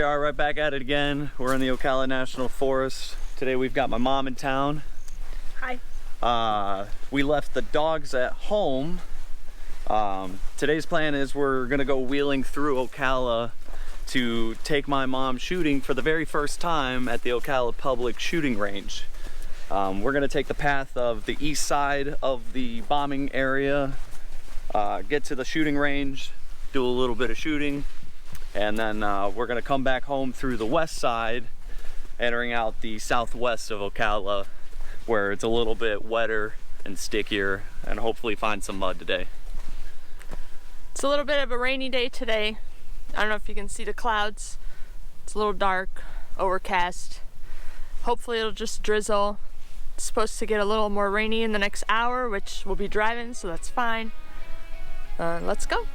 are right back at it again. We're in the Ocala National Forest. Today we've got my mom in town. Hi. We left the dogs at home. Today's plan is we're gonna go wheeling through Ocala to take my mom shooting for the very first time at the Ocala Public Shooting Range. We're gonna take the path of the east side of the bombing area, get to the shooting range, do a little bit of shooting, and then we're gonna come back home through the west side, entering out the southwest of Ocala, where it's a little bit wetter and stickier, and hopefully find some mud today. It's a little bit of a rainy day today. I don't know if you can see the clouds. It's a little dark, overcast. Hopefully it'll just drizzle. It's supposed to get a little more rainy in the next hour, which we'll be driving, so that's fine. Let's go.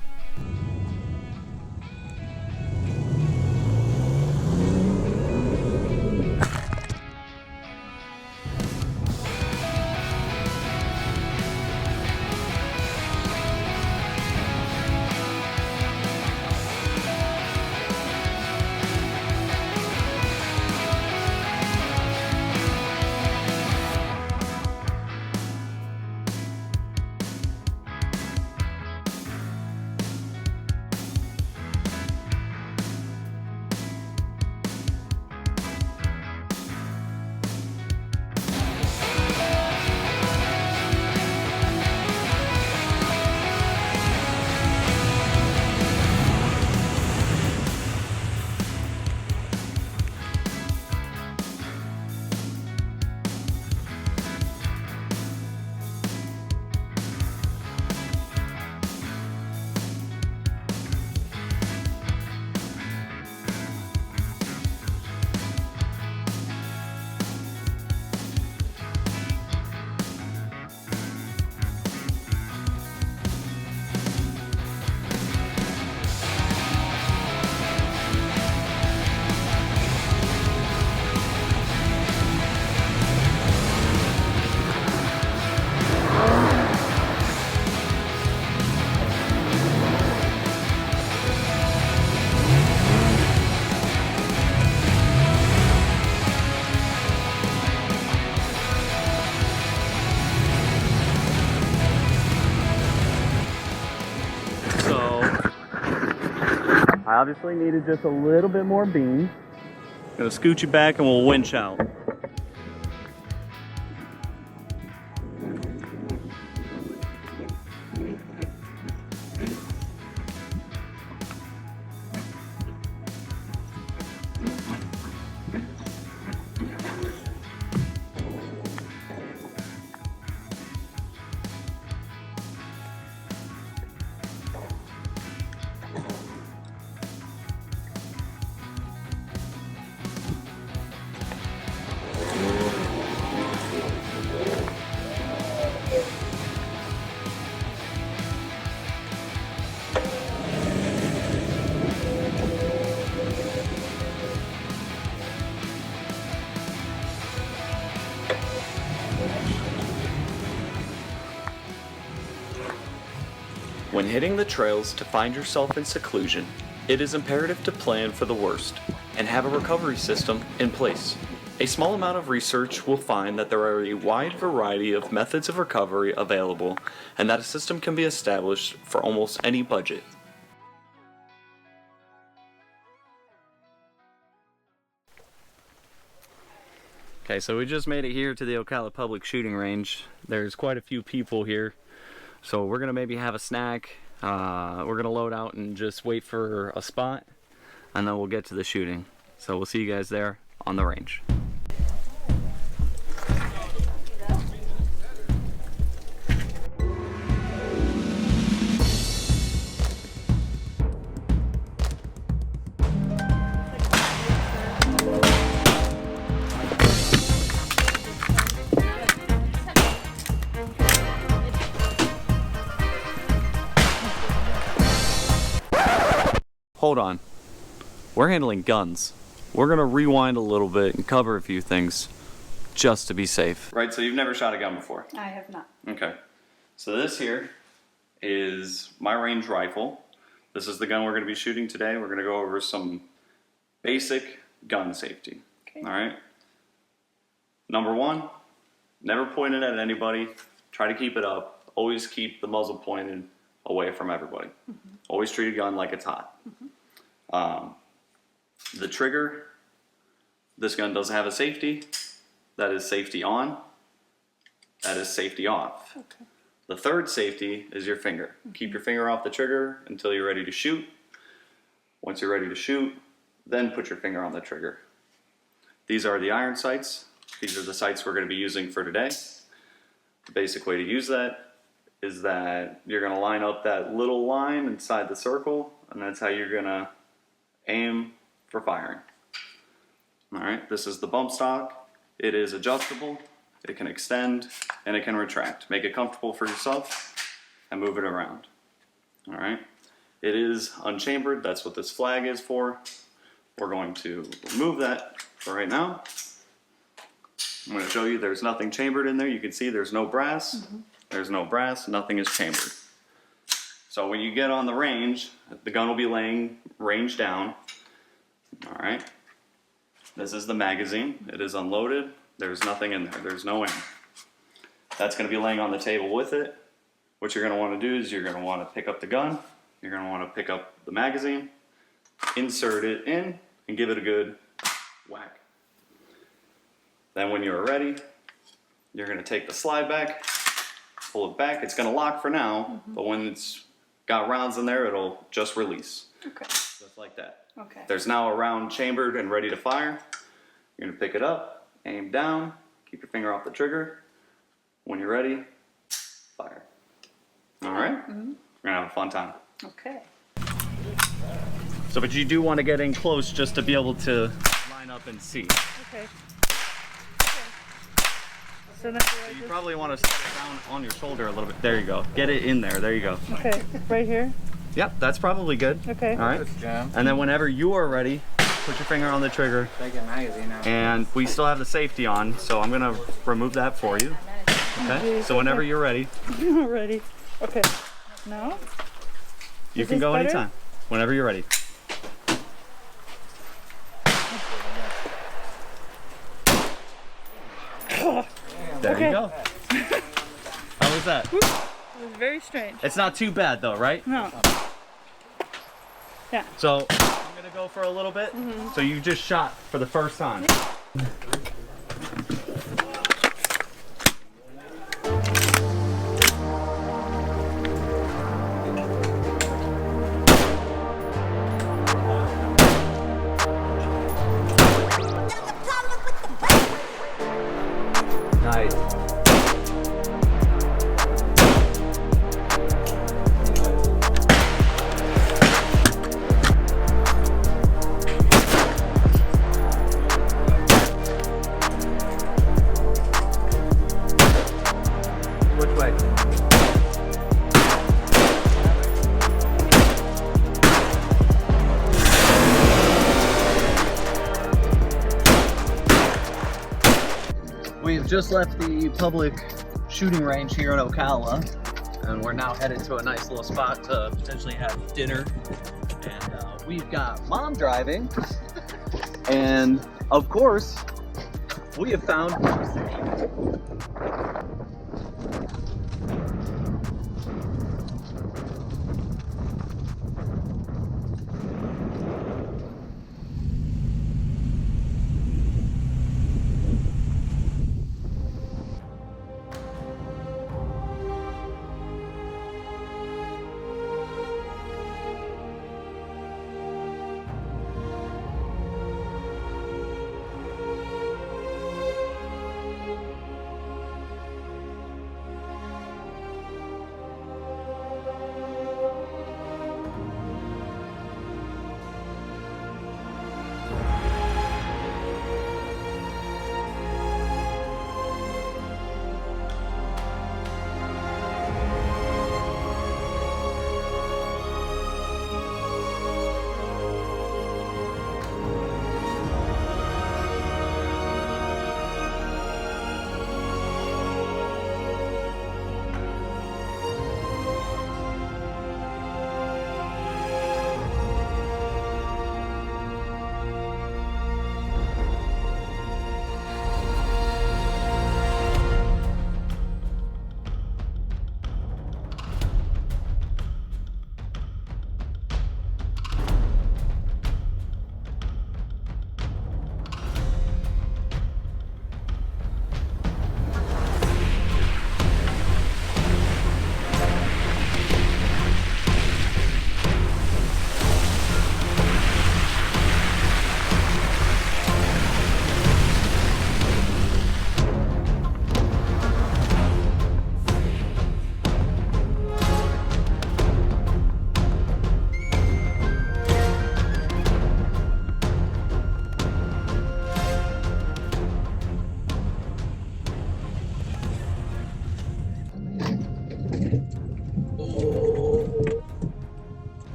I obviously needed just a little bit more beam. Gonna scoot you back and we'll winch out. When hitting the trails to find yourself in seclusion, it is imperative to plan for the worst and have a recovery system in place. A small amount of research will find that there are a wide variety of methods of recovery available and that a system can be established for almost any budget. Okay, so we just made it here to the Ocala Public Shooting Range. There's quite a few people here. So we're gonna maybe have a snack, we're gonna load out and just wait for a spot, and then we'll get to the shooting. So we'll see you guys there on the range. Hold on. We're handling guns. We're gonna rewind a little bit and cover a few things just to be safe. Right, so you've never shot a gun before? I have not. Okay. So this here is my range rifle. This is the gun we're gonna be shooting today. We're gonna go over some Basic gun safety. Okay. All right. Number one, never point it at anybody. Try to keep it up. Always keep the muzzle pointed away from everybody. Always treat a gun like it's hot. The trigger, this gun doesn't have a safety. That is safety on. That is safety off. Okay. The third safety is your finger. Keep your finger off the trigger until you're ready to shoot. Once you're ready to shoot, then put your finger on the trigger. These are the iron sights. These are the sights we're going to be using for today. The basic way to use that is that you're going to line up that little line inside the circle, and that's how you're going to aim for firing. All right, this is the bump stock. It is adjustable, it can extend, and it can retract. Make it comfortable for yourself and move it around. All right, it is unchambered. That's what this flag is for. We're going to remove that for right now. I'm going to show you there's nothing chambered in there. You can see there's no brass. There's no brass, nothing is chambered. So when you get on the range, the gun will be laying range down. All right. This is the magazine. It is unloaded. There's nothing in there. There's no ammo. That's going to be laying on the table with it. What you're going to want to do is you're going to want to pick up the gun. You're going to want to pick up the magazine, insert it in, and give it a good whack. Then when you're ready, you're going to take the slide back, pull it back. It's going to lock for now, but when it's got rounds in there, it'll just release. Okay. Just like that. Okay. There's now a round chambered and ready to fire. You're going to pick it up, aim down, keep your finger off the trigger. When you're ready, fire. All right? We're going to have a fun time. Okay. So, but you do want to get in close just to be able to line up and see. Okay. So now You probably want to set it down on your shoulder a little bit. There you go. Get it in there. There you go. Okay, right here. Yep, that's probably good. Okay. All right. And then whenever you are ready, put your finger on the trigger. And we still have the safety on, so I'm going to remove that for you. Okay? So whenever you're ready, I'm ready. Okay. Now? you Is can this go better? anytime. Whenever you're ready. There Okay. you go. How was that? It was very strange. It's not too bad though, right? No. Yeah. So I'm gonna go for a little bit. So you just shot for the first time. Nice. Which way? We've just left the public shooting range here in Ocala, and we're now headed to a nice little spot to potentially have dinner. And we've got Mom driving, and of course, we have found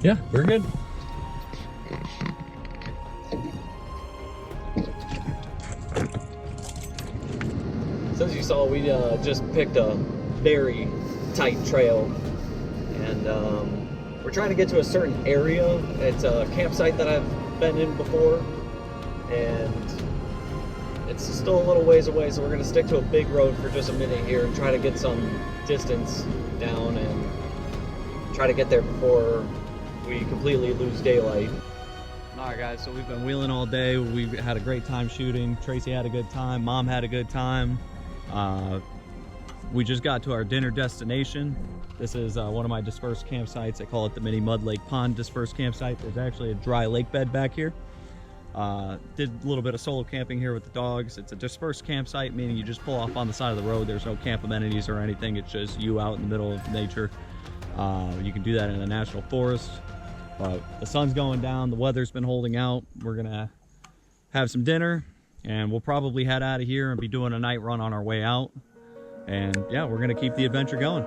Yeah, we're good. So as you saw, we just picked a very tight trail, and we're trying to get to a certain area. It's a campsite that I've been in before, and it's still a little ways away, so we're going to stick to a big road for just a minute here and try to get some distance down and try to get there before we completely lose daylight. Alright guys, so we've been wheeling all day. We had a great time shooting. Tracy had a good time. Mom had a good time. We just got to our dinner destination. This is one of my dispersed campsites. I call it the mini mud lake pond dispersed campsite. There's actually a dry lake bed back here. Did a little bit of solo camping here with the dogs. It's a dispersed campsite, meaning you just pull off on the side of the road. There's no camp amenities or anything. It's just you out in the middle of nature. You can do that in a national forest. But the sun's going down, the weather's been holding out. We're gonna have some dinner, and we'll probably head out of here and be doing a night run on our way out. And yeah, we're gonna keep the adventure going.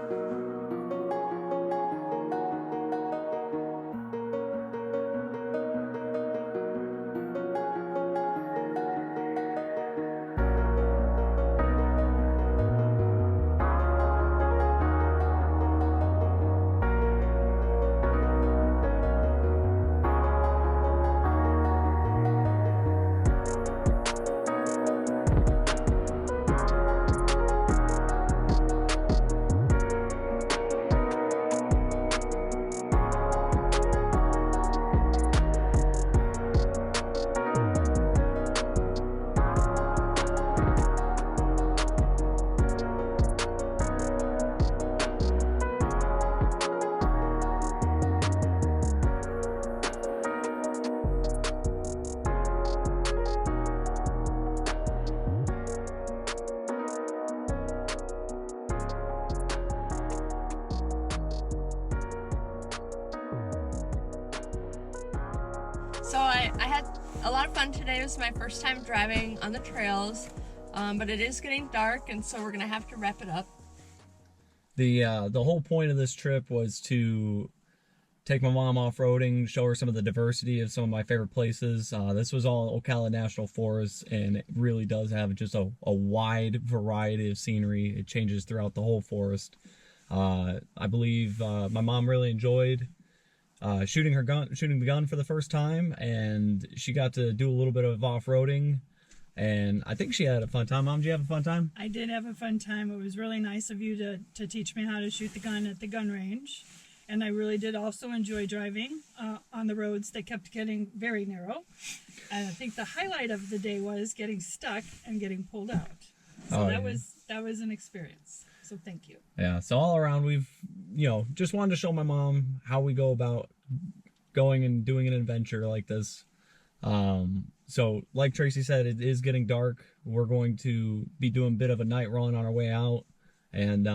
So I had a lot of fun today. It was my first time driving on the trails, but it is getting dark, and so we're gonna have to wrap it up. The whole point of this trip was to take my mom off-roading, show her some of the diversity of some of my favorite places. This was all Ocala National Forest, and it really does have just a wide variety of scenery. It changes throughout the whole forest. I believe my mom really enjoyed shooting the gun for the first time, and she got to do a little bit of off-roading, and I think she had a fun time. Mom, did you have a fun time? I did have a fun time. It was really nice of you to teach me how to shoot the gun at the gun range, and I really did also enjoy driving on the roads that kept getting very narrow, and I think the highlight of the day was getting stuck and getting pulled out. So that was an experience. So thank you. Yeah, so all around we've, just wanted to show my mom how we go about going and doing an adventure like this. So like Tracy said, it is getting dark. We're going to be doing a bit of a night run on our way out, and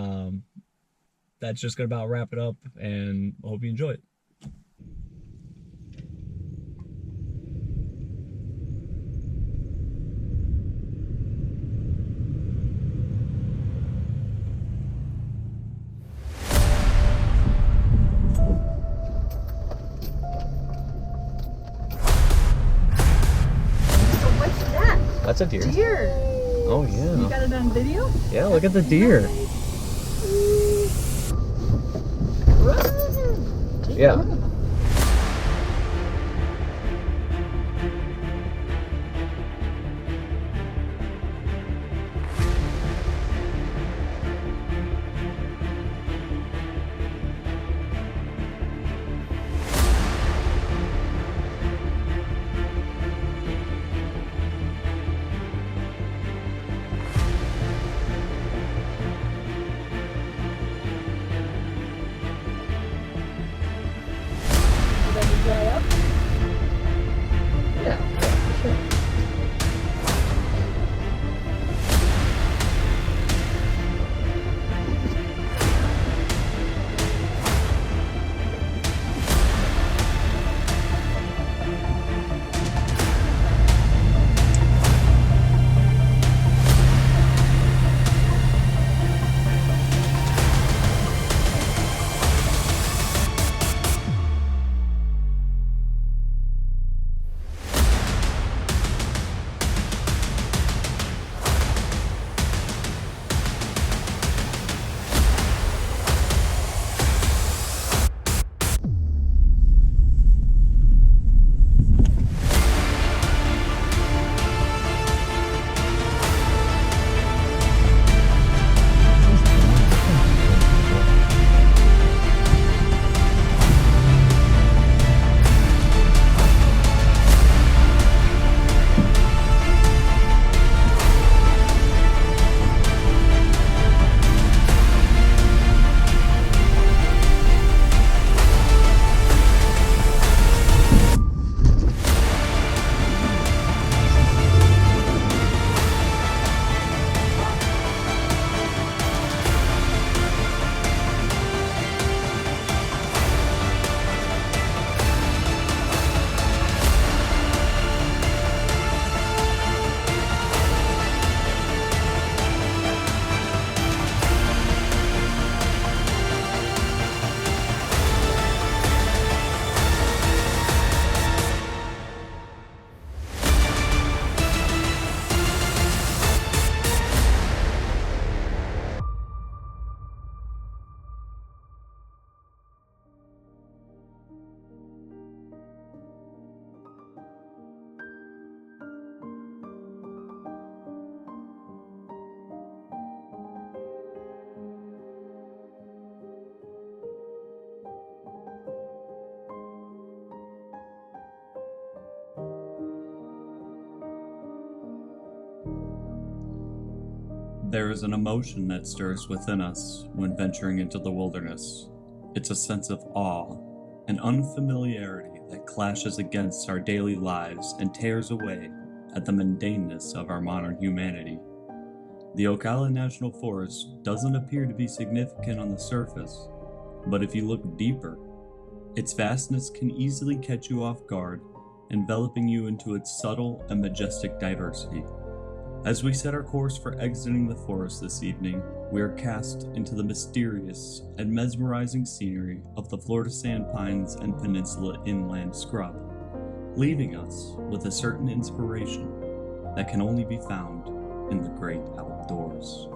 that's just gonna about wrap it up, and I hope you enjoy it. That's a deer. Deer. Oh yeah. You got it on video? Yeah, look at the deer. Yeah. There is an emotion that stirs within us when venturing into the wilderness. It's a sense of awe, an unfamiliarity that clashes against our daily lives and tears away at the mundaneness of our modern humanity. The Ocala National Forest doesn't appear to be significant on the surface, but if you look deeper, its vastness can easily catch you off guard, enveloping you into its subtle and majestic diversity. As we set our course for exiting the forest this evening, we are cast into the mysterious and mesmerizing scenery of the Florida sand pines and peninsula inland scrub, leaving us with a certain inspiration that can only be found in the great outdoors.